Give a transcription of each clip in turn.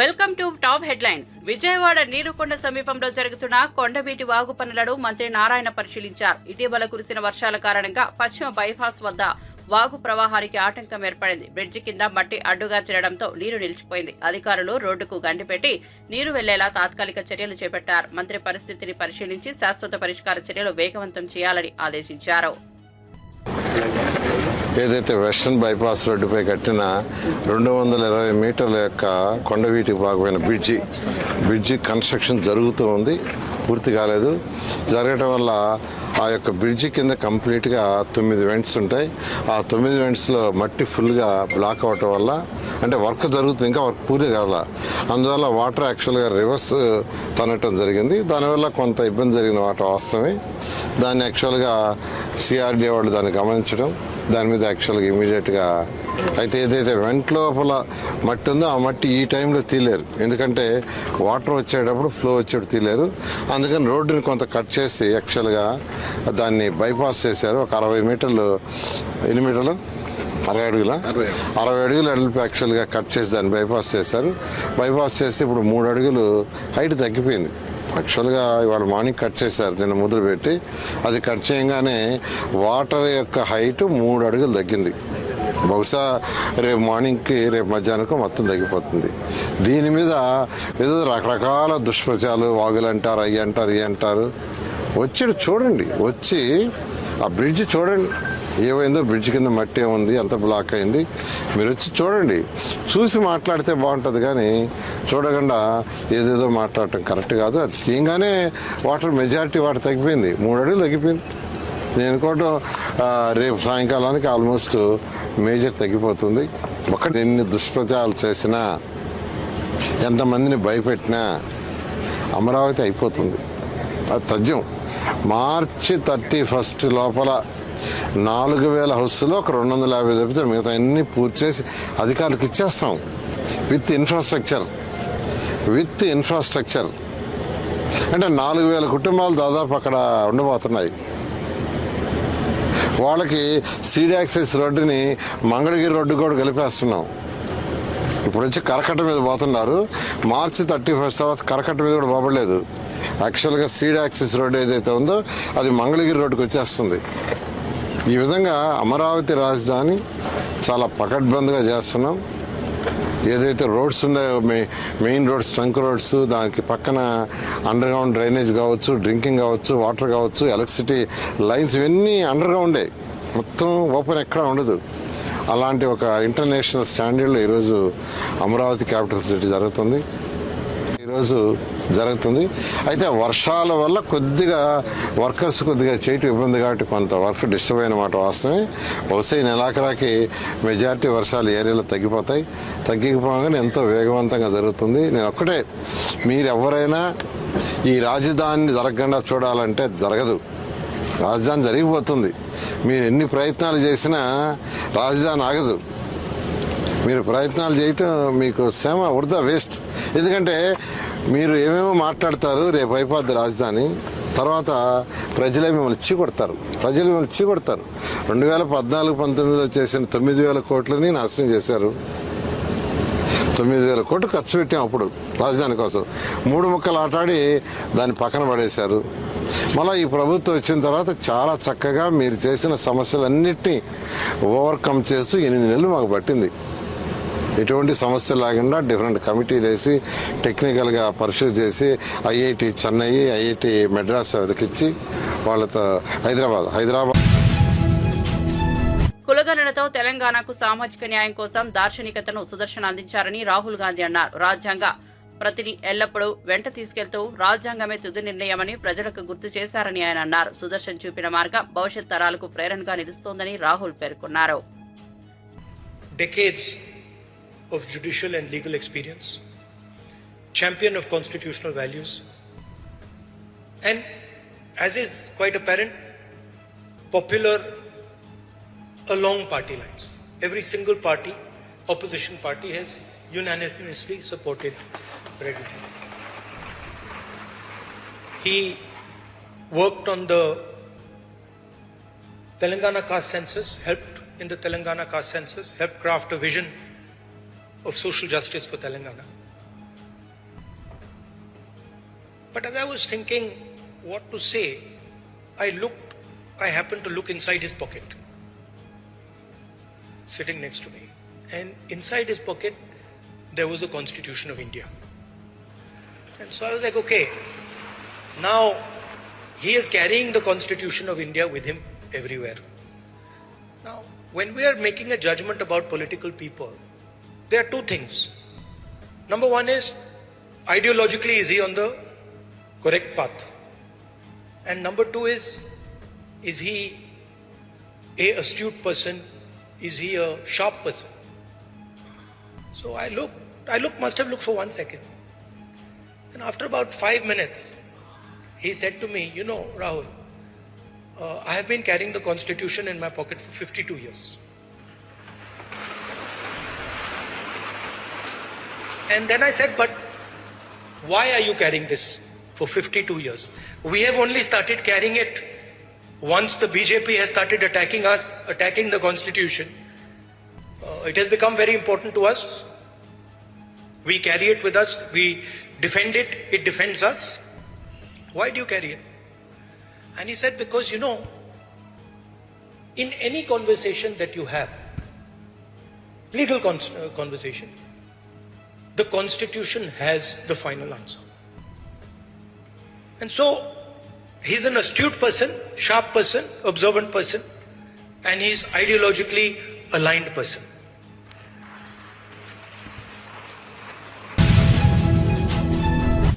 Welcome to top headlines. Vijayawada Neerukonda సమీపంలో జరుగుతున్న కొండవీటి వాగు పనులను మంత్రి నారాయణ పరిశీలించారు. ఇటీవల కురిసిన వర్షాల కారణంగా పశ్చిమ బైపాస్ వద్ద వాగు ప్రవాహానికి ఆటంకం ఏర్పడింది. బ్రిడ్జి కింద మట్టి అడ్డుగా చేరడంతో నీరు నిలిచిపోయింది. అధికారులు రోడ్డుకు గండి పెట్టి నీరు వెళ్లేలా తాత్కాలిక చర్యలు చేపట్టారు. మంత్రి పరిస్థితిని పరిశీలించి శాశ్వత పరిష్కార చర్యలు వేగవంతం చేయాలని ఆదేశించారు. ఏదైతే వెస్టర్న్ బైపాస్ రోడ్డుపై కట్టిన 220 మీటర్ల యొక్క కొండవీటి భాగమైన బ్రిడ్జి కన్స్ట్రక్షన్ జరుగుతూ ఉంది, పూర్తి కాలేదు. జరగటం వల్ల ఆ యొక్క బ్రిడ్జి కింద కంప్లీట్గా 9 వెంట్స్ ఉంటాయి. ఆ 9 వెంట్స్లో మట్టి ఫుల్గా బ్లాక్ అవ్వటం వల్ల, అంటే వర్క్ జరుగుతుంది, ఇంకా వర్క్ పూర్తి కావాల, అందువల్ల వాటర్ యాక్చువల్గా రివర్స్ తనటం జరిగింది. దానివల్ల కొంత ఇబ్బంది జరిగిన వాటర్ వాస్తవమే. దాన్ని యాక్చువల్గా సిఆర్డీ వాళ్ళు దాన్ని గమనించడం, దాని మీద యాక్చువల్గా ఇమీడియట్గా అయితే ఏదైతే వెంట లోపల మట్టి ఉందో ఆ మట్టి ఈ టైంలో తీలేరు, ఎందుకంటే వాటర్ వచ్చేటప్పుడు ఫ్లో వచ్చేటప్పుడు తీలేరు. అందుకని రోడ్డుని కొంత కట్ చేసి యాక్చువల్గా దాన్ని బైపాస్ చేశారు. ఒక 60 మీటర్లు, ఎన్ని మీటర్లు, 60 అడుగులు అడుగు యాక్చువల్గా కట్ చేసి దాన్ని బైపాస్ చేశారు. బైపాస్ చేసి ఇప్పుడు 3 అడుగులు హైట్ తగ్గిపోయింది. యాక్చువల్గా ఇవాళ మార్నింగ్ కట్ చేశారు, నిన్న ముద్ర పెట్టి. అది కట్ చేయగానే వాటర్ యొక్క హైట్ 3 అడుగులు తగ్గింది. బహుశా రేపు మార్నింగ్కి, రేపు మధ్యాహ్నానికి మొత్తం తగ్గిపోతుంది. దీని మీద ఏదో రకరకాల దుష్ప్రచారాలు, వాగులు అంటారు, అవి అంటారు, ఇవి అంటారు. వచ్చి చూడండి, వచ్చి ఆ బ్రిడ్జ్ చూడండి ఏమైందో, బ్రిడ్జ్ కింద మట్టి ఏముంది, ఎంత బ్లాక్ అయింది, మీరు వచ్చి చూడండి. చూసి మాట్లాడితే బాగుంటుంది, కానీ చూడకుండా ఏదేదో మాట్లాడటం కరెక్ట్ కాదు. అది తీయంగానే వాటర్ మెజారిటీ వాటర్ తగ్గిపోయింది, 3 అడుగులు తగ్గిపోయింది. నేను అనుకోవటం రేపు సాయంకాలానికి ఆల్మోస్ట్ మేజర్ తగ్గిపోతుంది. ఒకటి ఎన్ని దుష్ప్రచారాలు చేసినా, ఎంతమందిని భయపెట్టినా అమరావతి అయిపోతుంది. అది తథ్యం. మార్చి 31 లోపల 4000 హౌస్లో ఒక 250 తప్పితే మిగతా అన్నీ పూర్తి చేసి అధికారులకు ఇచ్చేస్తాం. విత్ ఇన్ఫ్రాస్ట్రక్చర్ అంటే 4000 కుటుంబాలు దాదాపు అక్కడ ఉండబోతున్నాయి. వాళ్ళకి సీడ్ యాక్సెస్ రోడ్డుని మంగళగిరి రోడ్డు కూడా కలిపేస్తున్నాం. ఇప్పుడు వచ్చి కరకట్ట మీద పోతున్నారు. మార్చి 31 తర్వాత కరకట్ట మీద కూడా పోబడలేదు. యాక్చువల్గా సీడ్ యాక్సెస్ రోడ్డు ఏదైతే ఉందో అది మంగళగిరి రోడ్డుకి వచ్చేస్తుంది. ఈ విధంగా అమరావతి రాజధాని చాలా పకడ్బందీగా చేస్తున్నాం. ఏదైతే రోడ్స్ ఉన్నాయో, మెయిన్ రోడ్స్, ట్రంక్ రోడ్స్, దానికి పక్కన అండర్ గ్రౌండ్ డ్రైనేజ్ కావచ్చు, డ్రింకింగ్ కావచ్చు, వాటర్ కావచ్చు, ఎలక్ట్రిసిటీ లైన్స్, ఇవన్నీ అండర్ గ్రౌండే, మొత్తం ఓపెన్ ఎక్కడా ఉండదు. అలాంటి ఒక ఇంటర్నేషనల్ స్టాండర్డ్లో ఈరోజు అమరావతి క్యాపిటల్ సిటీ జరుగుతుంది. అయితే వర్షాల వల్ల కొద్దిగా వర్కర్స్ కొద్దిగా చేయటం ఇబ్బంది కాబట్టి కొంత వర్క్ డిస్టర్బ్ అయిన మాట వాస్తవమే. బహుశా ఈ నెలాఖరాకి మెజారిటీ వర్షాలు ఏరియాలో తగ్గిపోతాయి. తగ్గిపోగానే ఎంతో వేగవంతంగా జరుగుతుంది. నేను ఒక్కటే, మీరు ఎవరైనా ఈ రాజధానిని జరగకుండా చూడాలంటే జరగదు. రాజధాని జరిగిపోతుంది. మీరు ఎన్ని ప్రయత్నాలు చేసినా రాజధాని ఆగదు. మీరు ప్రయత్నాలు చేయటం మీకు శ్రమ వృధా, వేస్ట్. ఎందుకంటే మీరు ఏమేమో మాట్లాడతారు, రేపు అయిపోద్ది రాజధాని, తర్వాత ప్రజలే మిమ్మల్ని చీకొడతారు. 2014-19లో చేసిన 9000 కోట్లని నాశనం చేశారు. 9000 కోట్లు ఖర్చు పెట్టాం అప్పుడు రాజధాని కోసం. 3 ముక్కలు ఆటాడి దాన్ని పక్కన పడేశారు. మళ్ళీ ఈ ప్రభుత్వం వచ్చిన తర్వాత చాలా చక్కగా మీరు చేసిన సమస్యలన్నిటినీ ఓవర్కమ్ చేస్తూ 8 నెలలు మాకు పట్టింది. ఎటువంటి సమస్య లేకుండా డిఫరెంట్ కమిటీలు వేసి టెక్నికల్గా పరిశీలి చేసి ఐఐటి చెన్నై, ఐఐటి మెడ్రాస్ వాళ్ళకి ఇచ్చి వాళ్ళతో హైదరాబాద్ కులగణనతో తెలంగాణకు సామాజిక న్యాయం కోసం దార్శనికతను సుదర్శన్ అందించారని రాహుల్ గాంధీ అన్నారు. రాజ్యాంగ ప్రతిని ఎల్లప్పుడూ వెంట తీసుకెళ్తూ రాజ్యాంగమే తుది నిర్ణయమని ప్రజలకు గుర్తు చేశారని ఆయన అన్నారు. సుదర్శన్ చూపిన మార్గం భవిష్యత్ తరాలకు ప్రేరణగా నిలుస్తోందని రాహుల్ పేర్కొన్నారు. Of judicial and legal experience, champion of constitutional values, and as is quite apparent, popular along party lines. Every single party, opposition party, has unanimously supported Reddy. He worked on the Telangana caste census, helped in the Telangana caste census, helped craft a vision of social justice for Telangana. But as I was thinking what to say, I happened to look inside his pocket, sitting next to me. And inside his pocket, there was the Constitution of India. And so I was like, okay, now he is carrying the Constitution of India with him everywhere. Now, when we are making a judgment about political people, there are two things. Number one is, ideologically, is he on the correct path? And number two is he a astute person? Is he a sharp person? So I must have looked for 1 second. And after about 5 minutes, he said to me, you know, Rahul, I have been carrying the Constitution in my pocket for 52 years. And then I said, but why are you carrying this for 52 years? We have only started carrying it once the BJP has started attacking us, attacking the Constitution. It has become very important to us. We carry it with us. We defend it. It defends us. Why do you carry it? And he said, because, you know, in any conversation that you have, legal conversation, the Constitution has the final answer. And so, he's an astute person, sharp person, observant person, and he's ideologically aligned person.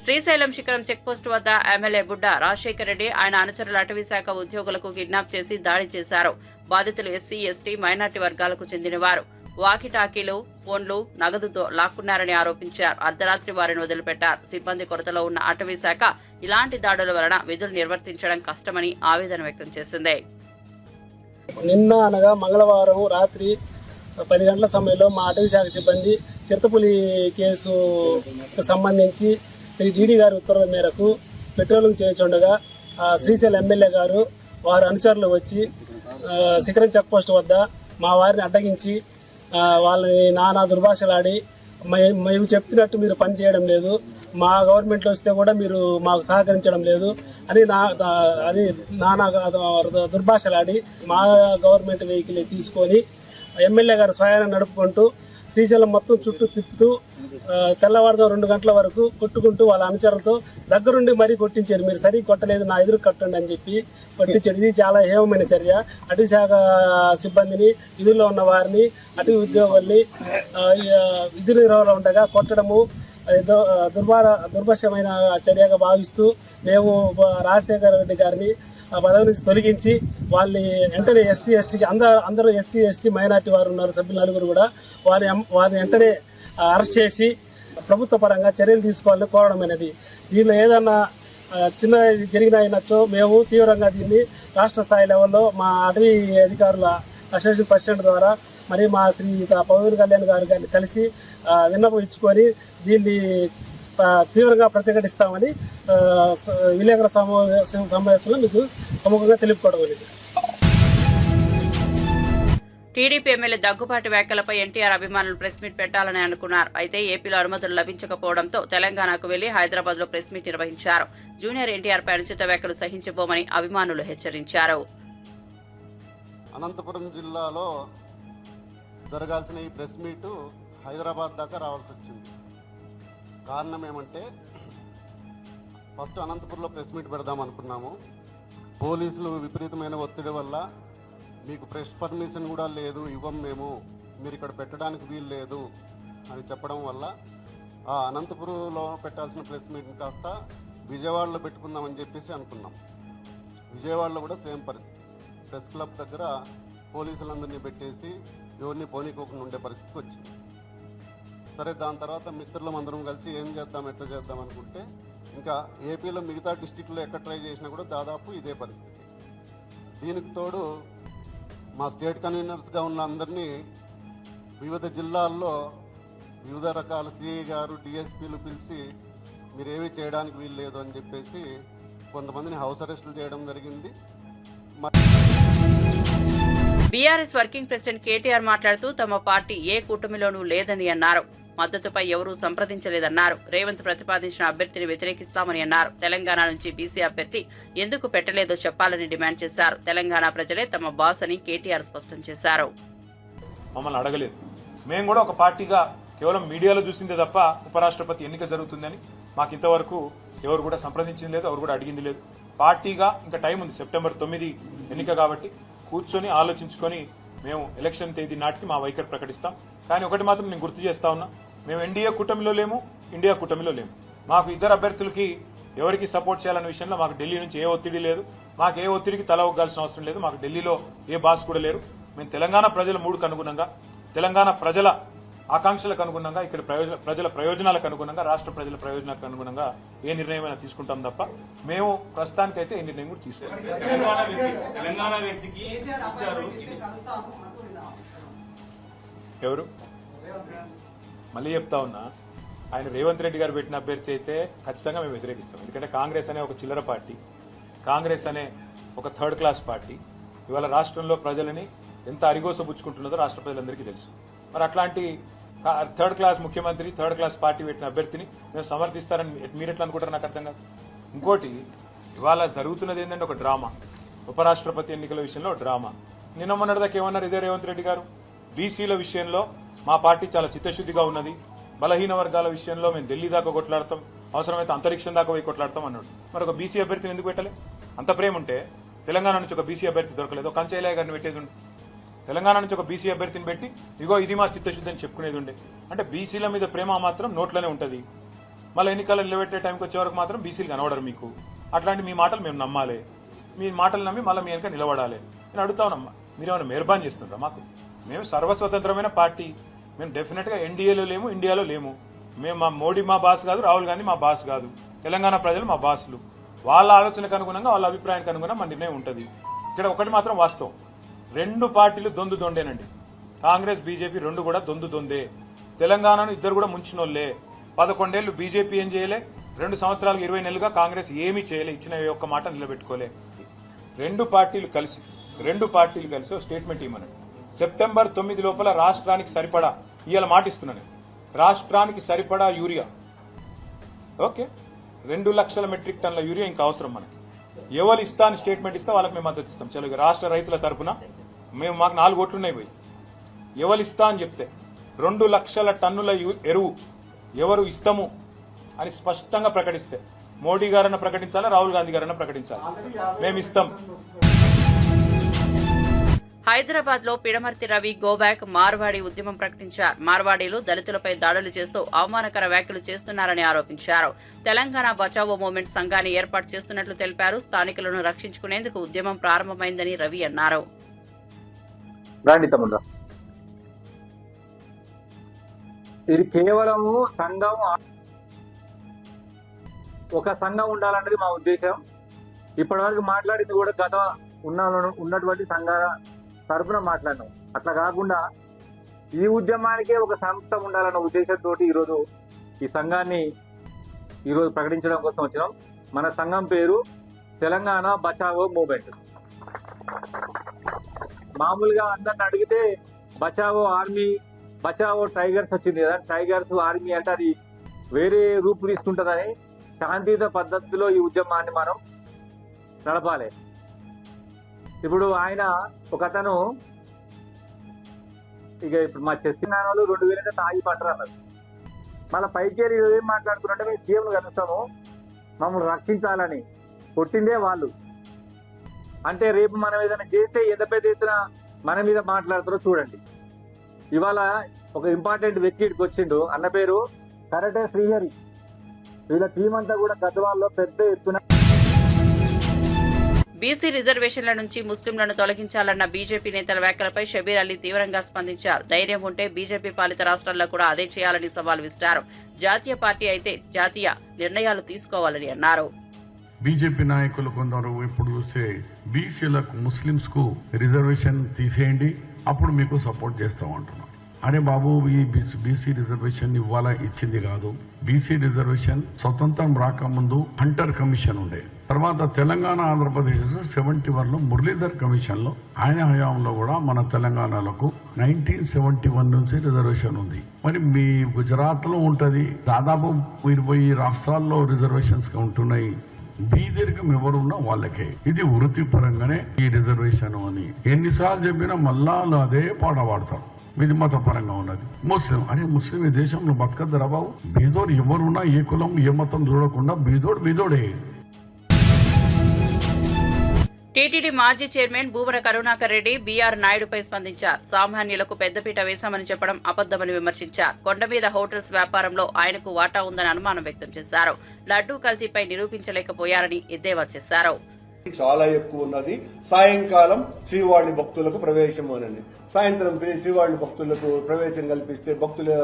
Srisailam శిఖరం checkpost వద్ద MLA బుడ్డ రాజశేఖర్ రెడ్డి ఆయన అనుచరుల అటవీ శాఖ ఉద్యోగులకు kidnap చేసి దాడి చేశారు. బాధితులు ఎస్సీ, ఎస్టీ, మైనార్టీ వర్గాలకు చెందినవారు. వాకిటాకీలు, ఫోన్లు, నగదుతో లాక్కున్నారని ఆరోపించారు. అర్ధరాత్రి వారిని వదిలిపెట్టారు. సిబ్బంది కొరతలో ఉన్న అటవీ శాఖ ఇలాంటి దాడుల వలన విధులు నిర్వర్తించడం కష్టమని ఆవేదన వ్యక్తం చేసింది. నిన్న అనగా మంగళవారం రాత్రి 10 గంటల సమయంలో మా అటవీ శాఖ సిబ్బంది చిరుతపులి కేసుకు సంబంధించి శ్రీ డిడి గారి ఉత్తర్వుల మేరకు పెట్రోలింగ్ చేస్తుండగా శ్రీశైలం ఎమ్మెల్యే గారు వారి అనుచరులు వచ్చి శిఖరం చెక్ పోస్ట్ వద్ద మా వారిని అడ్డగించి వాళ్ళని నానా దుర్భాషలాడి మేము చెప్తున్నట్టు మీరు పని చేయడం లేదు, మా గవర్నమెంట్లో వస్తే కూడా మీరు మాకు సహకరించడం లేదు అని అది నానా దుర్భాషలాడి మా గవర్నమెంట్ వెహికల్ తీసుకొని ఎమ్మెల్యే గారు స్వయాన్ని నడుపుకుంటూ శ్రీశైలం మొత్తం చుట్టూ తిప్పుతూ తెల్లవారుజాము 2 గంటల వరకు కొట్టుకుంటూ వాళ్ళ అనుచరులతో దగ్గరుండి మరీ కొట్టించారు. మీరు సరిగ్గా కొట్టలేదు, నా ఎదురు కట్టండి అని చెప్పి కొట్టించారు. ఇది చాలా హేమమైన చర్య. అటవీ శాఖ సిబ్బందిని, విధుల్లో ఉన్న వారిని, అటవీ ఉద్యోగుల్ని విధి నిర్వహణలో ఉండగా కొట్టడము దుర్భాషమైన చర్యగా భావిస్తూ మేము రాజశేఖర రెడ్డి గారిని పదవి నుంచి తొలగించి వాళ్ళని వెంటనే ఎస్సీ, ఎస్టీకి అందరూ ఎస్సీ, ఎస్టీ, మైనార్టీ వారు ఉన్నారు సభ్యులు నలుగురు కూడా వారిని వెంటనే అరెస్ట్ చేసి ప్రభుత్వ పరంగా చర్యలు తీసుకోవాలని కోరడం అనేది. దీనిలో ఏదన్నా చిన్న జరిగినచో మేము తీవ్రంగా దీన్ని రాష్ట్ర స్థాయి లెవెల్లో మా అటవీ అధికారుల అసోసియేషన్ ప్రెసిడెంట్ ద్వారా మరి మా శ్రీ పవన్ కళ్యాణ్ గారిని కలిసి విన్నపం ఇచ్చుకొని దీన్ని తీవ్రంగా ప్రతిఘటిస్తామని విలేకరుల సమావేశంలో మీకు సముఖంగా తెలుపుకోవడం అనేది. టీడీపీ ఎమ్మెల్యే దగ్గుబాటి వ్యాఖ్యలపై ఎన్టీఆర్ అభిమానులు ప్రెస్ మీట్ పెట్టాలని అనుకున్నారు. అయితే ఏపీలో అనుమతులు లభించకపోవడంతో తెలంగాణకు వెళ్లి హైదరాబాద్ లో ప్రెస్ మీట్ నిర్వహించారు. జూనియర్ ఎన్టీఆర్ పై అనుచిత వ్యాఖ్యలు సహించబోమని అభిమానులు హెచ్చరించారు. అనంతపురం జిల్లాలో జరగాల్సిన ఈ ప్రెస్ మీటు హైదరాబాద్ దాకా రావాల్సి వచ్చింది. కారణం ఏమంటే, ఫస్ట్ అనంతపురంలో ప్రెస్ మీట్ పెడదాం అనుకున్నాము. పోలీసులు విపరీతమైన ఒత్తిడి వల్ల మీకు ప్రెస్ పర్మిషన్ కూడా లేదు, ఇవ్వం మేము, మీరు ఇక్కడ పెట్టడానికి వీలు లేదు అని చెప్పడం వల్ల ఆ అనంతపురంలో పెట్టాల్సిన ప్రెస్ మీట్ని కాస్త విజయవాడలో పెట్టుకుందామని చెప్పేసి అనుకున్నాం. విజయవాడలో కూడా సేమ్ పరిస్థితి. ప్రెస్ క్లబ్ దగ్గర పోలీసులందరినీ పెట్టేసి ఎవరిని పోనీకోకుండా ఉండే పరిస్థితికి వచ్చింది. సరే, దాని తర్వాత మిత్రులం అందరం కలిసి ఏం చేద్దాం, ఎట్లా చేద్దాం అనుకుంటే ఇంకా ఏపీలో మిగతా డిస్టిక్లో ఎక్కడ ట్రై చేసినా కూడా దాదాపు ఇదే పరిస్థితి. దీనికి తోడు మా స్టేట్ కన్వీనర్స్గా ఉన్న అందరినీ వివిధ జిల్లాల్లో వివిధ రకాల సిఐ గారు, డిఎస్పీలు పిలిచి మీరేమీ చేయడానికి వీలు లేదు అని చెప్పేసి కొంతమందిని హౌస్ అరెస్టులు చేయడం జరిగింది. బీఆర్ఎస్ వర్కింగ్ ప్రెసిడెంట్ కేటీఆర్ మాట్లాడుతూ తమ పార్టీ ఏ కూటమిలోనూ లేదని అన్నారు. మద్దతుపై ఎవరూ సంప్రదించలేదన్నారు. రేవంత్ ప్రతిపాదించిన అభ్యర్థిని వ్యతిరేకిస్తామని అన్నారు. తెలంగాణ నుంచి బీసీ అభ్యర్థి ఎందుకు పెట్టలేదో చెప్పాలని డిమాండ్ చేశారు. తెలంగాణ ప్రజలే తమ బాస్ అని కేటీఆర్ స్పష్టం చేశారు. మమ్మల్ని అడగలేదు. మేము కూడా ఒక పార్టీగా కేవలం మీడియాలో చూసిందే తప్ప ఉపరాష్ట్రపతి ఎన్నిక జరుగుతుందని మాకు ఇంతవరకు ఎవరు కూడా సంప్రదించింది లేదు, ఎవరు కూడా అడిగింది లేదు. పార్టీగా ఇంకా టైం ఉంది, సెప్టెంబర్ 9 ఎన్నిక కాబట్టి కూర్చొని ఆలోచించుకొని మేము ఎలక్షన్ తేదీ నాటికి మా వైఖరి ప్రకటిస్తాం. కానీ ఒకటి మాత్రం నేను గుర్తు చేస్తా ఉన్నా, మేము ఎన్డీఏ కూటమిలో లేము, ఇండియా కూటమిలో లేము. మాకు ఇద్దరు అభ్యర్థులకి ఎవరికి సపోర్ట్ చేయాలనే విషయంలో మాకు ఢిల్లీ నుంచి ఏ ఒత్తిడి లేదు, మాకు ఏ ఒత్తిడికి తల ఒగ్గాల్సిన అవసరం లేదు. మాకు ఢిల్లీలో ఏ బాస్ కూడా లేరు. మేము తెలంగాణ ప్రజల మూడుకు అనుగుణంగా, తెలంగాణ ప్రజల ఆకాంక్షలకు అనుగుణంగా, ఇక్కడ ప్రజల ప్రయోజనాలకు అనుగుణంగా, రాష్ట్ర ప్రజల ప్రయోజనాలకు అనుగుణంగా ఏ నిర్ణయమైనా తీసుకుంటాం తప్ప మేము ప్రస్తుతానికైతే ఏ నిర్ణయం కూడా తీసుకోవాలి. ఎవరు మళ్ళీ చెప్తా ఉన్నా, ఆయన రేవంత్ రెడ్డి గారు పెట్టిన అభ్యర్థి అయితే ఖచ్చితంగా మేము వ్యతిరేకిస్తాం. ఎందుకంటే కాంగ్రెస్ అనే ఒక చిల్లర పార్టీ, కాంగ్రెస్ అనే ఒక థర్డ్ క్లాస్ పార్టీ ఇవాళ రాష్ట్రంలో ప్రజలని ఎంత అరిగోసబుచ్చుకుంటున్నదో రాష్ట్ర ప్రజలందరికీ తెలుసు. మరి అట్లాంటి థర్డ్ క్లాస్ ముఖ్యమంత్రి, థర్డ్ క్లాస్ పార్టీ పెట్టిన అభ్యర్థిని మేము సమర్థిస్తారని మీరు ఎట్లా అనుకుంటారు? నాకు అర్థం కాదు. ఇంకోటి, ఇవాళ జరుగుతున్నది ఏంటంటే ఒక డ్రామా. ఉపరాష్ట్రపతి ఎన్నికల విషయంలో డ్రామా. నిన్న మొన్నటిదాకా ఏమన్నారు ఇదే రేవంత్ రెడ్డి గారు, బీసీల విషయంలో మా పార్టీ చాలా చిత్తశుద్ధిగా ఉన్నది, బలహీన వర్గాల విషయంలో మేము ఢిల్లీ దాకా కొట్లాడతాం, అవసరమైతే అంతరిక్షం దాకా పోయి కొట్లాడతాం అన్నాడు. మరి ఒక బీసీ అభ్యర్థిని ఎందుకు పెట్టలే? అంత ప్రేమ ఉంటే తెలంగాణ నుంచి ఒక బీసీ అభ్యర్థి దొరకలేదు, ఒక కంచైలయ్య గారిని పెట్టేది ఉండే. తెలంగాణ నుంచి ఒక బీసీ అభ్యర్థిని పెట్టి ఇగో ఇది మా చిత్తశుద్ధి అని చెప్పుకునేది ఉండే. అంటే బీసీల మీద ప్రేమ మాత్రం నోట్లోనే ఉంటుంది. మళ్ళీ ఎన్నికలు నిలబెట్టే టైంకి వచ్చే వరకు మాత్రం బీసీలు కనబడరు మీకు. అట్లాంటి మీ మాటలు మేము నమ్మాలి, మీ మాటలు నమ్మి మళ్ళీ మీ వెనక నిలబడాలి. నేను అడుగుతా ఉన్నామ్మా, మీరేమైనా మెహర్బాన్ చేస్తుండ్రా మాకు? మేము సర్వస్వతంత్రమైన పార్టీ, మేము డెఫినెట్గా ఎన్డీఏలో లేము, ఇండియాలో లేము. మేము మా మోడీ మా బాస్ కాదు, రాహుల్ గాంధీ మా బాస్ కాదు, తెలంగాణ ప్రజలు మా బాసులు. వాళ్ళ ఆలోచనకు అనుగుణంగా, వాళ్ళ అభిప్రాయానికి అనుగుణంగా మా నిర్ణయం ఉంటుంది. ఇక్కడ ఒకటి మాత్రం వాస్తవం, రెండు పార్టీలు దొందేనండి. కాంగ్రెస్ బీజేపీ రెండు కూడా దొందే. తెలంగాణను ఇద్దరు కూడా ముంచినోళ్లే. 11 ఏళ్లు బీజేపీ ఏం చేయలే, 2 సంవత్సరాలకు 20 నెలలుగా కాంగ్రెస్ ఏమీ చేయలే, ఇచ్చిన ఒక్క మాట నిలబెట్టుకోలే. రెండు పార్టీలు కలిసి స్టేట్మెంట్ ఇవ్వమనండి. సెప్టెంబర్ 9 లోపల రాష్ట్రానికి సరిపడా, ఇవాళ మాటిస్తున్నాను, రాష్ట్రానికి సరిపడా యూరియా, ఓకే, 2 లక్షల మెట్రిక్ టన్నుల యూరియా ఇంకా అవసరం మనకి. ఎవరు ఇస్తా అని స్టేట్మెంట్ ఇస్తే వాళ్ళకి మేము మద్దతు ఇస్తాం. చలో రాష్ట్ర రైతుల తరఫున మాకు 4 ఓట్లు ఉన్నాయి పోయి, ఎవరు ఇస్తా అని చెప్తే 2 లక్షల టన్నుల ఎరువు ఎవరు ఇస్తాము అని స్పష్టంగా ప్రకటిస్తే, మోడీ గారన్నా ప్రకటించాలా, రాహుల్ గాంధీ గారన్నా ప్రకటించాలి, మేము ఇస్తాం. హైదరాబాద్ లో పిడమర్తి రవి గోబ్యాక్ మార్వాడి ఉద్యమం ప్రకటించారు. మార్వాడీలు దళితులపై దాడులు చేస్తూ అవమానకర వ్యాఖ్యలు చేస్తున్నారని ఆరోపించారు. తెలంగాణ బచావో మూవ్మెంట్ సంఘాన్ని ఏర్పాటు చేస్తున్నట్లు తెలిపారు. స్థానికులను రక్షించుకునేందుకు ఉద్యమం ప్రారంభమైందని రవి అన్నారు. ఇది కేవలము సంఘం, ఒక సంఘం ఉండాలన్నది మా ఉద్దేశం. ఇప్పటివరకు మాట్లాడింది కూడా గత ఉన్నటువంటి సంఘాల తరఫున మాట్లాడినాం. అట్లా కాకుండా ఈ ఉద్యమానికే ఒక సంస్థ ఉండాలన్న ఉద్దేశంతో ఈరోజు ఈ సంఘాన్ని ఈరోజు ప్రకటించడం కోసం వచ్చినాం. మన సంఘం పేరు తెలంగాణ బచావో మూవ్మెంట్. మామూలుగా అందరిని అడిగితే బచావో ఆర్మీ, బచావో టైగర్స్ వచ్చింది కదా, టైగర్స్ ఆర్మీ అంటే అది వేరే రూపు తీసుకుంటుందని శాంతియుత పద్ధతిలో ఈ ఉద్యమాన్ని మనం నడపాలి. ఇప్పుడు ఆయన ఒక అతను ఇప్పుడు మా చెస్తినాలు 2000 తాగి పట్టరు అన్నారు. మళ్ళీ పైకి ఏం మాట్లాడుతున్నట్టే మేము సీఎంను కలుస్తాము, మమ్మల్ని రక్షించాలని కొట్టిందే వాళ్ళు. అంటే రేపు మనం ఏదైనా చేస్తే ఎంత పెద్ద ఎత్తున మన మీద మాట్లాడుతారో చూడండి. ఇవాళ ఒక ఇంపార్టెంట్ వ్యక్తి ఇక్కడికి వచ్చిండు, అన్న పేరు కరటే శ్రీహరి. వీళ్ళ టీం అంతా కూడా గద్వాల్లో పెద్ద ఎత్తున బీసీ రిజర్వేషన్ల నుంచి ముస్లింలను తొలగించాలన్న బీజేపీ నేతల వ్యాఖ్యలపై షబీర్ అలీ తీవ్రంగా స్పందించారు. ధైర్యం ఉంటే బీజేపీ పాలిత రాష్ట్రాల్లో కూడా అదే చేయాలని సవాల్ విసిరారు. జాతీయ పార్టీ అయితే జాతీయ నిర్ణయాలు తీసుకోవాలని అన్నారు. బీజేపీ నాయకులు కొందరు ఇప్పుడు చూస్తే బీసీలకు, ముస్లింస్ కు రిజర్వేషన్ తీసేయండి, అప్పుడు మీకు సపోర్ట్ చేస్తాం అంటున్నారు. అరే బాబు, ఈ బీసీ రిజర్వేషన్ ఇవ్వాలా ఇచ్చింది కాదు. బీసీ రిజర్వేషన్ స్వతంత్రం రాకముందు హంటర్ కమిషన్ ఉండే, తర్వాత తెలంగాణ ఆంధ్రప్రదేశ్ 71లో మురళీధర్ కమిషన్లో ఆయన హయాంలో కూడా మన తెలంగాణలకు 1971 నుంచి రిజర్వేషన్ ఉంది. మరి మీ గుజరాత్లో ఉంటుంది, దాదాపు 20 రాష్ట్రాల్లో రిజర్వేషన్స్ ఉంటున్నాయి. బీదరికం ఎవరున్నా వాళ్ళకే. ఇది వృత్తిపరంగానే ఈ రిజర్వేషన్ అని ఎన్నిసార్లు చెప్పినా మళ్ళా అదే పాట పాడతారు. ఇది మతపరంగా ఉన్నది. ముస్లిం ఈ దేశంలో బతకద్దురా బాబు. బీదోడు ఎవరున్నా, ఏ కులం ఏ మతం చూడకుండా బీదోడే. టీటీడీ మాజీ చైర్మన్ భూమన కరుణాకర్ రెడ్డి బీఆర్ నాయుడుపై స్పందించారు. సామాన్యులకు పెద్దపీట వేశామని చెప్పడం అబద్దమని విమర్శించారు. కొండ మీద హోటల్స్ వ్యాపారంలో ఆయనకు వాటా ఉందని అనుమానం వ్యక్తం చేశారు. లడ్డూ కల్తీపై నిరూపించలేకపోయారని ఎద్దేవా చేశారు. చాలా ఎక్కువ ఉన్నది. సాయంకాలం శ్రీవాణి భక్తులకు ప్రవేశం అనేది, సాయంత్రం శ్రీవాణి భక్తులకు ప్రవేశం కల్పిస్తే భక్తులు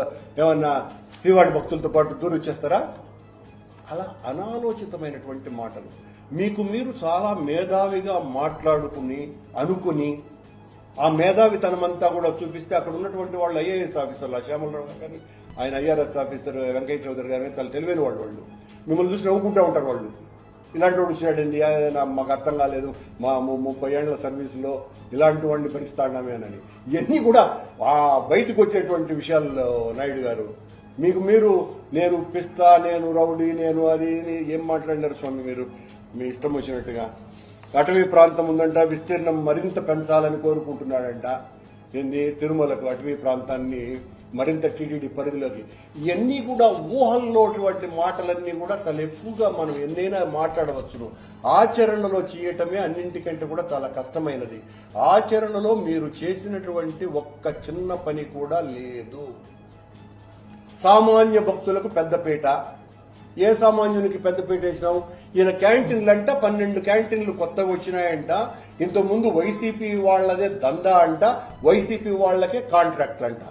ఏమన్నా శ్రీవాణి భక్తులతో పాటు దూరం వచ్చేస్తారా? అలా అనాలోచితమైనటువంటి మాటలు. మీకు మీరు చాలా మేధావిగా మాట్లాడుకుని అనుకుని ఆ మేధావితనమంతా కూడా చూపిస్తే అక్కడ ఉన్నటువంటి వాళ్ళు ఐఏఎస్ ఆఫీసర్లు, శ్యామలరావు గారు కానీ ఆయన ఐఆర్ఎస్ ఆఫీసర్ వెంకయ్య చౌదరి గారు కానీ చాలా తెలివైన వాళ్ళు మిమ్మల్ని చూసి నవ్వుకుంటూ ఉంటారు. వాళ్ళు ఇలాంటి వాడు వచ్చినాడండి, మాకు అర్థం కాలేదు, మా 30 ఏళ్ల సర్వీసులో ఇలాంటి వాడిని భరిస్తాడామేనని. ఇవన్నీ కూడా బయటకు వచ్చేటువంటి విషయాలు. నాయుడు గారు మీకు మీరు నేను పిస్తా, నేను రౌడీ, నేను అది ఏం మాట్లాడినారు స్వామి మీరు మీ ఇష్టం వచ్చినట్టుగా. అటవీ ప్రాంతం ఉందంట, విస్తీర్ణం మరింత పెంచాలని కోరుకుంటున్నాడంట. ఏంది తిరుమలకు అటవీ ప్రాంతాన్ని మరింత టీటీడీ పరిధిలోకి. ఇవన్నీ కూడా ఊహల్లోటువంటి మాటలన్నీ కూడా చాలా ఎక్కువగా మనం ఎన్నైనా మాట్లాడవచ్చును. ఆచరణలో చేయటమే అన్నింటికంటే కూడా చాలా కష్టమైనది. ఆచరణలో మీరు చేసినటువంటి ఒక్క చిన్న పని కూడా లేదు. సామాన్య భక్తులకు పెద్దపీట. ఏ సామాన్యునికి పెద్దపీట వేసినావు? ఈయన క్యాంటీన్లు అంట 12 క్యాంటీన్లు కొత్తగా వచ్చినాయంట. ఇంతకుముందు వైసీపీ వాళ్లదే దందా అంట, వైసీపీ వాళ్లకే కాంట్రాక్ట్లు అంట.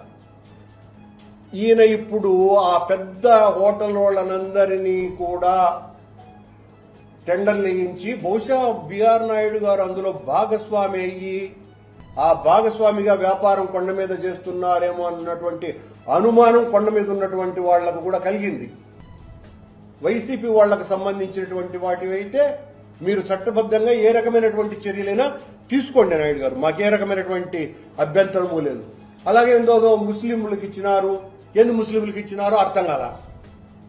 ఈయన ఇప్పుడు ఆ పెద్ద హోటల్ వాళ్ళనందరినీ కూడా టెండర్లు వేయించి బహుశా బీఆర్ నాయుడు గారు అందులో భాగస్వామి అయ్యి ఆ భాగస్వామిగా వ్యాపారం కొండ మీద చేస్తున్నారేమో అన్నటువంటి అనుమానం కొండ మీద ఉన్నటువంటి వాళ్లకు కూడా కలిగింది. వైసీపీ వాళ్లకు సంబంధించినటువంటి వాటివైతే మీరు చట్టబద్ధంగా ఏ రకమైనటువంటి చర్యలైనా తీసుకోండి నాయుడు గారు, మాకే రకమైనటువంటి అభ్యంతరమూ లేదు. అలాగే ఏందో ముస్లింలకు ఇచ్చినారు, ఎందుకు ముస్లింలకు ఇచ్చినారో అర్థం కాల.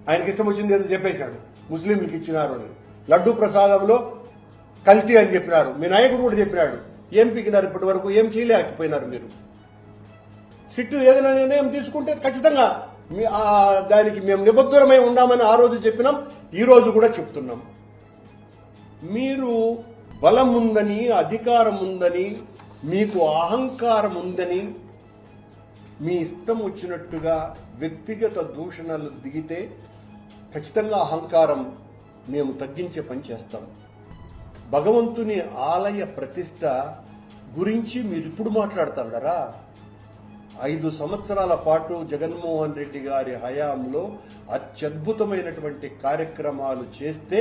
ఆయనకి ఇష్టం వచ్చింది ఏదో చెప్పేశాడు, ముస్లింలకు ఇచ్చినారు అని. లడ్డూ ప్రసాదంలో కల్తీ అని చెప్పినారు, మీ నాయకుడు కూడా చెప్పినాడు. ఏం పీకినారు ఇప్పటి వరకు? ఏం చేయలేకపోయినారు మీరు? సిట్టు ఏదైనా నిర్ణయం తీసుకుంటే ఖచ్చితంగా దానికి మేము నిబద్ధులమై ఉండామని ఆ రోజు చెప్పినాం, ఈ రోజు కూడా చెప్తున్నాం. మీరు బలం ఉందని, అధికారం ఉందని, మీకు అహంకారం ఉందని మీ ఇష్టం వచ్చినట్టుగా వ్యక్తిగత దూషణలు దిగితే ఖచ్చితంగా అహంకారం మేము తగ్గించే పని చేస్తాం. భగవంతుని ఆలయ ప్రతిష్ట గురించి మీరు ఇప్పుడు మాట్లాడుతున్నారా? 5 సంవత్సరాల పాటు జగన్మోహన్ రెడ్డి గారి హయాంలో అత్యద్భుతమైనటువంటి కార్యక్రమాలు చేస్తే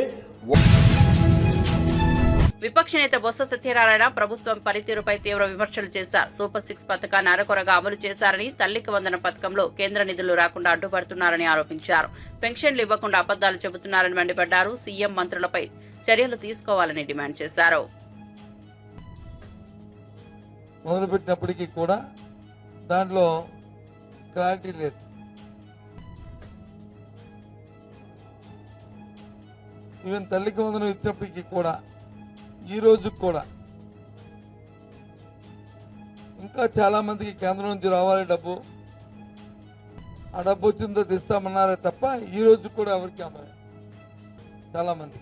విపక్ష నేత బొత్స సత్యనారాయణ ప్రభుత్వం పనితీరుపై తీవ్ర విమర్శలు చేశారు. సూపర్ 6 పథకాన్ని అరకొరగా అమలు చేశారని, తల్లికి వందన పథకంలో కేంద్ర నిధులు రాకుండా అడ్డుపడుతున్నారని ఆరోపించారు. పెన్షన్లు ఇవ్వకుండా అబద్దాలు చెబుతున్నారని మండిపడ్డారు. సీఎం మంత్రులపై చర్యలు తీసుకోవాలని డిమాండ్ చేశారు. మొదలుపెట్టినప్పటికీ కూడా దాంట్లో క్లారిటీ లేదు. ఈవెన్ తల్లికి వందనం ఇచ్చినప్పటికీ కూడా ఈ రోజు కూడా ఇంకా చాలా మందికి కేంద్రం నుంచి రావాలి డబ్బు. ఆ డబ్బు వచ్చిందో తెస్తామన్నారే తప్ప ఈ రోజు కూడా ఎవరికి అమ్మలేదు. చాలా మంది,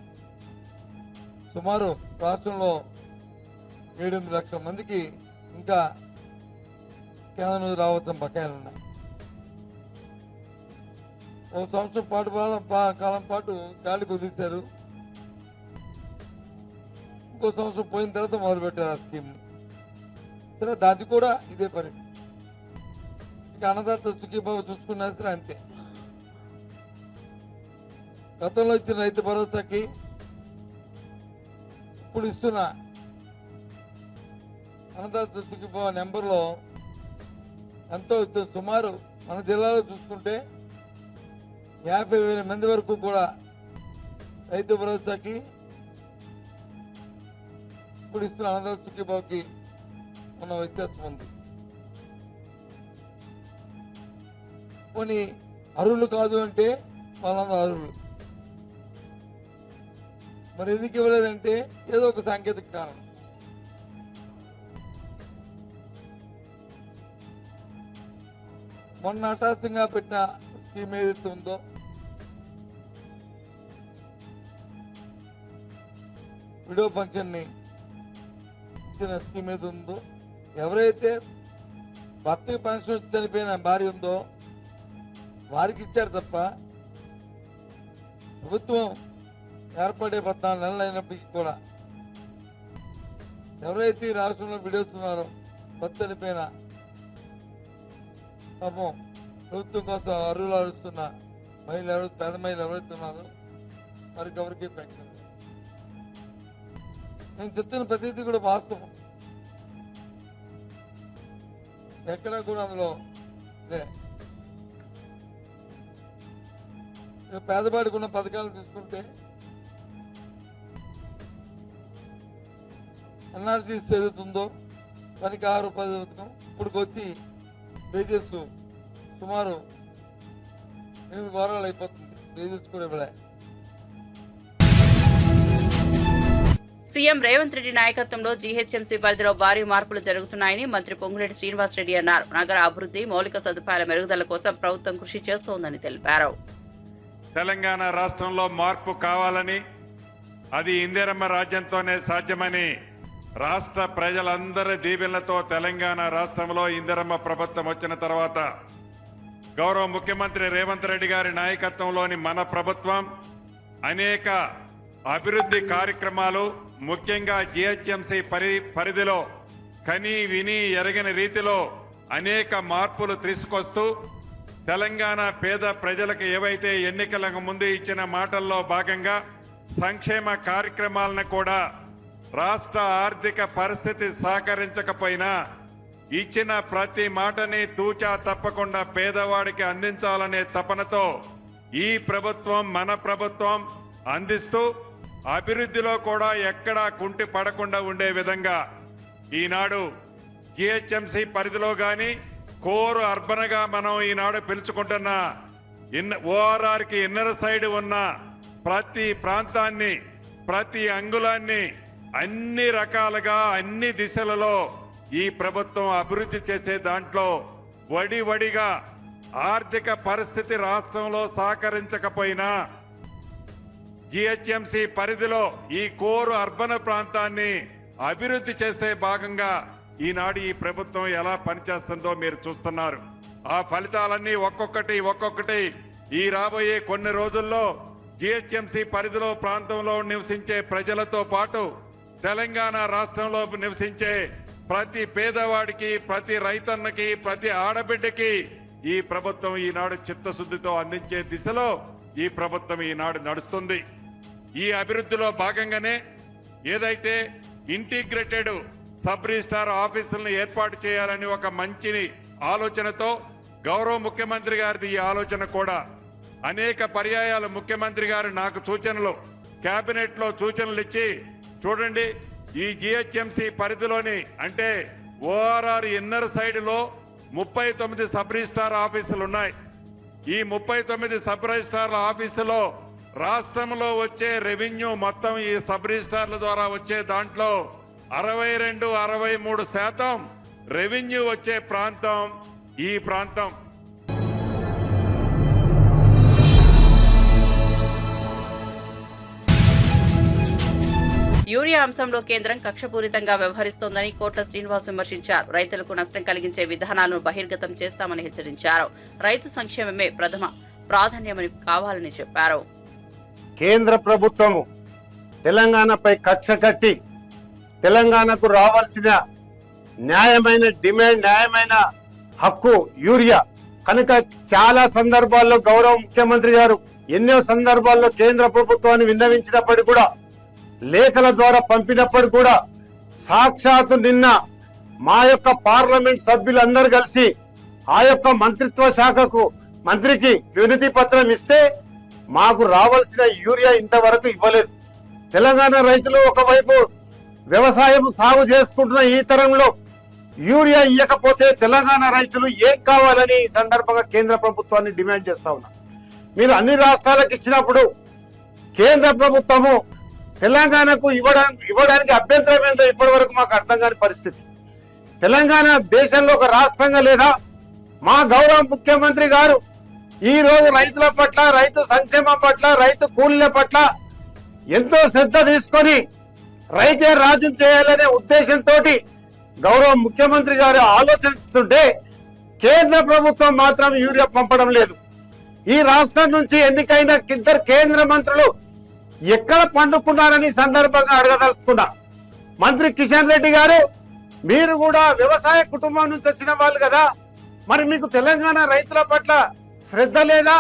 సుమారు రాష్ట్రంలో 7-8 లక్షల మందికి ఇంకా కేంద్రం నుంచి రావాల్సిన బకాయిలు ఉన్నాయి. ఒక సంవత్సరం కాలం పాటు గాలి కుదిశారు. ఇంకో సంవత్సరం పోయిన తర్వాత మొదలుపెట్టారు ఆ స్కీమ్ని. సరే, దాన్ని కూడా ఇదే పని. ఇక అన్నదాత సుఖీభావ చూసుకున్నా సరే అంతే. గతంలో ఇచ్చిన రైతు భరోసాకి ఇప్పుడు ఇస్తున్న అన్నదాత సుఖీభావ నెంబర్లో ఎంతో సుమారు మన జిల్లాలో చూసుకుంటే 50,000 మంది వరకు కూడా రైతు భరోసాకి ఇప్పుడు ఇస్తున్న అన్నదాత సుఖీభావకి ఉన్న వ్యత్యాసం ఉంది. కొన్ని అర్హులు కాదు అంటే వాళ్ళందరూ అర్హులు. మరి ఎందుకు ఇవ్వలేదంటే ఏదో ఒక సాంకేతిక కారణం. మొన్న హఠాత్తుగా పెట్టిన స్కీమ్ ఏదైతే ఉందో విడో ఫంక్షన్ని ఇచ్చిన స్కీమ్ ఏది ఉందో, ఎవరైతే భర్తకి పెన్షన్ వచ్చి చనిపోయిన భార్య ఉందో వారికి ఇచ్చారు తప్ప ప్రభుత్వం ఏర్పడే 14 నెలలు అయినప్పటికీ కూడా ఎవరైతే ఈ రాష్ట్రంలో విడేస్తున్నారో భర్త చనిపోయిన పాపం ప్రభుత్వం కోసం అర్హులు అరుస్తున్న మహిళలు ఎవరు, పేద మహిళలు ఎవరైతే ఉన్నారో వారికి ఎవరికి పెన్షన్. నేను చెప్తున్న ప్రతిదీ కూడా వాస్తవం, ఎక్కడా కూడా అందులో పేదవాడికి ఉన్న పథకాలు తీసుకుంటే ఎన్ఆర్జీ ఏదైతుందో పనికి 6 పథకం ఇప్పటికి వచ్చి వేజెస్ సుమారు 8 వారాలు అయిపోతుంది. వేజెస్ కూడా ఇవ్వలే. సీఎం రేవంత్ రెడ్డి నాయకత్వంలో జీహెచ్ఎంసీ పరిధిలో భారీ మార్పులు జరుగుతున్నాయని మంత్రి పొంగులేటి శ్రీనివాసరెడ్డి అన్నారు. నగర అభివృద్ధి, మౌలిక సదుపాయాల మెరుగుదల కోసం ప్రభుత్వం కృషి చేస్తోందని తెలిపారు. తెలంగాణ రాష్ట్రంలో మార్పు కావాలని, అది ఇందిరమ్మ రాజ్యంతోనే సాధ్యమని రాష్ట్ర ప్రజలందరి దీవెనలతో తెలంగాణ రాష్ట్రంలో ఇందిరమ్మ ప్రభుత్వం వచ్చిన తర్వాత గౌరవ ముఖ్యమంత్రి రేవంత్ రెడ్డి గారి నాయకత్వంలోని మన ప్రభుత్వం అనేక అభివృద్ధి కార్యక్రమాలు, ముఖ్యంగా జీహెచ్ఎంసీ పరిధిలో కని విని ఎరగని రీతిలో అనేక మార్పులు తీసుకొస్తూ తెలంగాణ పేద ప్రజలకు ఏవైతే ఎన్నికలకు ముందు ఇచ్చిన మాటల్లో భాగంగా సంక్షేమ కార్యక్రమాలను కూడా రాష్ట్ర ఆర్థిక పరిస్థితి సహకరించకపోయినా ఇచ్చిన ప్రతి మాటని తూచా తప్పకుండా పేదవాడికి అందించాలనే తపనతో ఈ ప్రభుత్వం, మన ప్రభుత్వం అందిస్తూ అభివృద్ధిలో కూడా ఎక్కడా కుంటి పడకుండా ఉండే విధంగా ఈనాడు జీహెచ్ఎంసీ పరిధిలో గాని కోర్ అర్బన్ గా మనం ఈనాడు పిలుచుకుంటున్న ఓఆర్ఆర్కి ఇన్నర్ సైడ్ ఉన్న ప్రతి ప్రాంతాన్ని, ప్రతి అంగుళాన్ని అన్ని రకాలుగా అన్ని దిశలలో ఈ ప్రభుత్వం అభివృద్ధి చేసే దాంట్లో వడివడిగా ఆర్థిక పరిస్థితి రాష్ట్రంలో సహకరించకపోయినా జీహెచ్ఎంసీ పరిధిలో ఈ కోర్ అర్బన్ ప్రాంతాన్ని అభివృద్ధి చేసే భాగంగా ఈనాడు ఈ ప్రభుత్వం ఎలా పనిచేస్తుందో మీరు చూస్తున్నారు. ఆ ఫలితాలన్నీ ఒక్కొక్కటి ఈ రాబోయే కొన్ని రోజుల్లో జీహెచ్ఎంసీ పరిధిలో ప్రాంతంలో నివసించే ప్రజలతో పాటు తెలంగాణ రాష్ట్రంలో నివసించే ప్రతి పేదవాడికి, ప్రతి రైతన్నకి, ప్రతి ఆడబిడ్డకి ఈ ప్రభుత్వం ఈనాడు చిత్తశుద్ధితో అందించే దిశలో ఈ ప్రభుత్వం ఈనాడు నడుస్తుంది. ఈ అభివృద్ధిలో భాగంగానే ఏదైతే ఇంటిగ్రేటెడ్ సబ్ రిజిస్ట్రార్ ఆఫీసులను ఏర్పాటు చేయాలని ఒక మంచి ఆలోచనతో గౌరవ ముఖ్యమంత్రి గారిది ఈ ఆలోచన కూడా అనేక పర్యాయాలు ముఖ్యమంత్రి గారు నాకు సూచనలు, కేబినెట్ లో సూచనలు ఇచ్చి చూడండి ఈ జీహెచ్ఎంసీ పరిధిలోని అంటే ఓఆర్ఆర్ ఇన్నర్ సైడ్ లో 39 సబ్ రిజిస్ట్రార్ ఆఫీసులు ఉన్నాయి. ఈ 39 సబ్ రిజిస్ట్రార్ల ఆఫీసులో రాష్ట్రంలో వచ్చే రెవెన్యూ మొత్తం ఈ సబ్ రిజిస్ట్రార్ల ద్వారా వచ్చే దాంట్లో 62-63% రెవెన్యూ వచ్చే ప్రాంతం ఈ ప్రాంతం. యూరియా అంశంలో కేంద్రం కక్షపూరితంగా వ్యవహరిస్తోందని కోట్ల శ్రీనివాస్ విమర్శించారు. రైతులకు నష్టం కలిగించే విధానాలను బహిర్గతం చేస్తామని హెచ్చరించారు. రైతు సంక్షేమమే ప్రథమ ప్రాధాన్యమని కావాలని చెప్పారు. కేంద్ర ప్రభుత్వము తెలంగాణపై కక్ష కట్టి తెలంగాణకు రావాల్సిన న్యాయమైన డిమాండ్, న్యాయమైన హక్కు యూరియా కనుక చాలా సందర్భాల్లో గౌరవ ముఖ్యమంత్రి గారు ఎన్నో సందర్భాల్లో కేంద్ర ప్రభుత్వాన్ని విన్నవించినప్పటికీ కూడా, లేఖల ద్వారా పంపినప్పుడు కూడా, సాక్షాత్తు నిన్న మా యొక్క పార్లమెంట్ సభ్యులందరూ కలిసి ఆ యొక్క మంత్రిత్వ శాఖకు మంత్రికి వినతి పత్రం ఇస్తే మాకు రావాల్సిన యూరియా ఇంతవరకు ఇవ్వలేదు. తెలంగాణ రైతులు ఒకవైపు వ్యవసాయం సాగు చేసుకుంటున్న ఈ తరంలో యూరియా ఇవ్వకపోతే తెలంగాణ రైతులు ఏం కావాలని ఈ సందర్భంగా కేంద్ర ప్రభుత్వాన్ని డిమాండ్ చేస్తా ఉన్నారు. మీరు అన్ని రాష్ట్రాలకు ఇచ్చినప్పుడు కేంద్ర ప్రభుత్వము తెలంగాణకు ఇవ్వడానికి అభ్యంతరం ఏందో ఇప్పటి వరకు మాకు అర్థం కాని పరిస్థితి. తెలంగాణ దేశంలో ఒక రాష్ట్రంగా లేదా? మా గౌరవ ముఖ్యమంత్రి గారు ఈ రోజు రైతుల పట్ల, రైతు సంక్షేమం పట్ల, రైతు కూలీల పట్ల ఎంతో శ్రద్ధ తీసుకొని రైతే రాజ్యం చేయాలనే ఉద్దేశంతో గౌరవ ముఖ్యమంత్రి గారు ఆలోచిస్తుంటే కేంద్ర ప్రభుత్వం మాత్రం యూరియా పంపడం లేదు. ఈ రాష్ట్రం నుంచి ఎన్నికైన ఇద్దరు కేంద్ర మంత్రులు ఎక్కడ పండుకున్నారని సందర్భంగా అడగదలుచుకున్నా. మంత్రి కిషన్ రెడ్డి గారు, మీరు కూడా వ్యవసాయ కుటుంబం నుంచి వచ్చిన వాళ్ళు కదా, మరి మీకు తెలంగాణ రైతుల పట్ల శ్రద్ధ లేదా,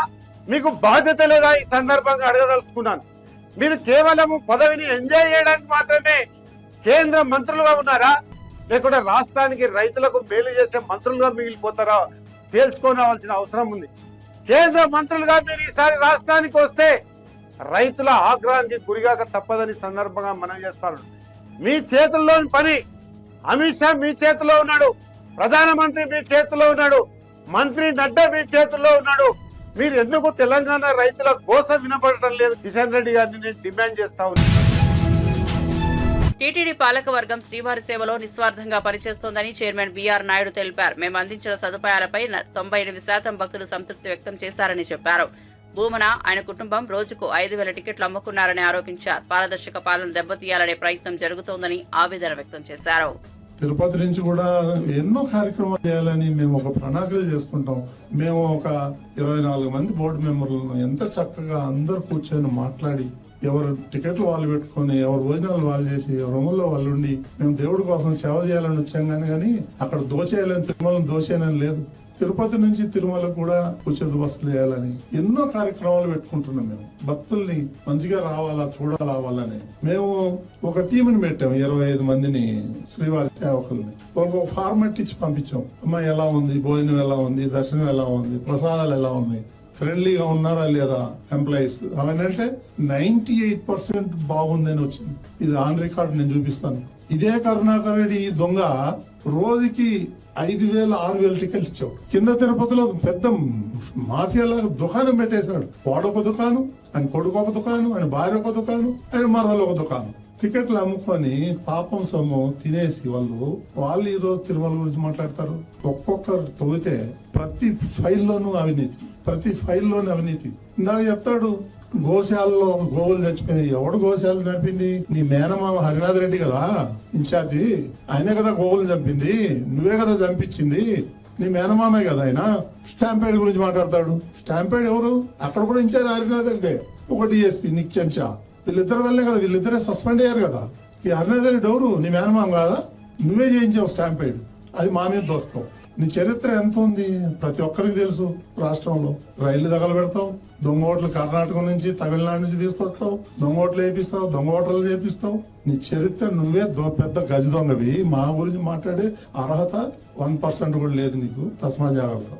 మీకు బాధ్యత లేదా? ఈ సందర్భంగా అడగదలుచుకున్నాను. మీరు కేవలం పదవిని ఎంజాయ్ చేయడానికి మాత్రమే కేంద్ర మంత్రులుగా ఉన్నారా, లేకుంటే రాష్ట్రానికి రైతులకు మేలు చేసే మంత్రులుగా మిగిలిపోతారా తేల్చుకోవాల్సిన అవసరం ఉంది. కేంద్ర మంత్రులుగా మీరు ఈసారి రాష్ట్రానికి వస్తే రైతుల ఆగ్రహానికి గురిగాక తప్పదని సందర్భంగా మనం చేస్తాను. మీ చేతుల్లోని పని, అమిత్ షా మీ చేతిలో ఉన్నాడు, ప్రధానమంత్రి మీ చేతిలో ఉన్నాడు, మంత్రి నడ్డా మీ చేతుల్లో ఉన్నాడు. మీరు ఎందుకు తెలంగాణ రైతుల గోస వినపడటం లేదు? కిషన్ రెడ్డి గారిని నేను డిమాండ్ చేస్తా ఉన్నాను. టీటీడీ పాలకవర్గం శ్రీవారి సేవలో నిస్వార్థంగా పనిచేస్తోందని చైర్మన్ బీఆర్ నాయుడు తెలిపారు. మేము అందించిన సదుపాయాలపై 98% భక్తులు సంతృప్తి వ్యక్తం చేశారని చెప్పారు. భూమన, ఆయన కుటుంబం రోజుకు 5,000 టికెట్లు అమ్ముకున్నారని ఆరోపించారు. పారదర్శక పాలన దెబ్బతీయాలనే ప్రయత్నం జరుగుతోందని ఆవేదన వ్యక్తం చేశారు. తిరుపతి నుంచి కూడా ఎన్నో కార్యక్రమాలు చేయాలని మేము ఒక ప్రణాళికలు చేసుకుంటాం. మేము ఒక 24 మంది బోర్డు మెంబర్లను ఎంత చక్కగా అందరు కూర్చొని మాట్లాడి, ఎవరు టికెట్లు వాళ్ళు పెట్టుకొని, ఎవరు భోజనాలు వాళ్ళు చేసి, ఎవరు రూముల్లో వాళ్ళు ఉండి, మేము దేవుడి కోసం సేవ చేయాలని వచ్చాం కానీ అక్కడ దోచేయాలని, తిరుమలను దోచేయాలని లేదు. తిరుపతి నుంచి తిరుమల కూడా ఉచిత బస్సులు వేయాలని ఎన్నో కార్యక్రమాలు పెట్టుకుంటున్నాం. మేము భక్తుల్ని మంచిగా రావాలా, చూడాలని మేము ఒక టీంని పెట్టాము. 25 మందిని శ్రీవారి సేవకుల్ని ఒక ఫార్మాట్ ఇచ్చి పంపించాం. అమ్మ ఎలా ఉంది, భోజనం ఎలా ఉంది, దర్శనం ఎలా ఉంది, ప్రసాదాలు ఎలా ఉంది, ఫ్రెండ్లీగా ఉన్నారా లేదా ఎంప్లాయీస్, అవన్నీ 98% బాగుందని వచ్చింది. ఇది ఆన్ రికార్డ్ నేను చూపిస్తాను. ఇదే కరుణాకర్ రెడ్డి దొంగ రోజుకి 5,000, 6,000 టికెట్లు ఇచ్చాడు. కింద తిరుపతిలో పెద్ద మాఫియాలాగా దుకాణం పెట్టేశాడు. వాడొక దుకాణం, ఆయన కొడుకు ఒక దుకాణం, ఆయన భార్య ఒక దుకాణం, ఆయన మరదలు ఒక దుకాణం. టికెట్లు అమ్ముకొని పాపం సొమ్ము తినేసి వాళ్ళు ఈ రోజు తిరుమల గురించి మాట్లాడతారు. ఒక్కొక్కరు తవ్వితే ప్రతి ఫైల్లోనూ అవినీతి. ఇందాక చెప్తాడు గోశాలలో గోవులు చచ్చిపోయినాయి. ఎవడు గోశాలను నడిపింది? నీ మేనమామ హరినాథ్ రెడ్డి కదా ఇన్ఛార్జి, ఆయనే కదా గోవులు చంపింది, నువ్వే కదా చంపించింది, నీ మేనమామే కదా ఆయన. స్టాంపేడ్ గురించి మాట్లాడతాడు. స్టాంపేడ్ ఎవరు? అక్కడ కూడా ఇన్ఛార్జ్ హరినాథ్ రెడ్డి, ఒక డిఎస్పీ నీకు చెంచా. వీళ్ళిద్దరు వల్లే కదా, వీళ్ళిద్దరే సస్పెండ్ అయ్యారు కదా. ఈ హరినాథ్ రెడ్డి ఎవరు? నీ మేనమామ కాదా? నువ్వే చేయించావు స్టాంపేడ్, అది మా మీద దోస్తావు. నీ చరిత్ర ఎంత ఉంది ప్రతి ఒక్కరికి తెలుసు. రాష్ట్రంలో రైళ్లు తగలబెడతావు, దొంగ ఓట్లు కర్ణాటక నుంచి, తమిళనాడు నుంచి తీసుకొస్తావు, దొంగ ఓట్లు వేపిస్తావు, దొంగ ఓట్లు చేపిస్తావు. నీ చరిత్ర నువ్వే పెద్ద గజ దొంగవి. మా గురించి మాట్లాడే అర్హత 1% కూడా లేదు నీకు. తస్మా జాగ్రత్త.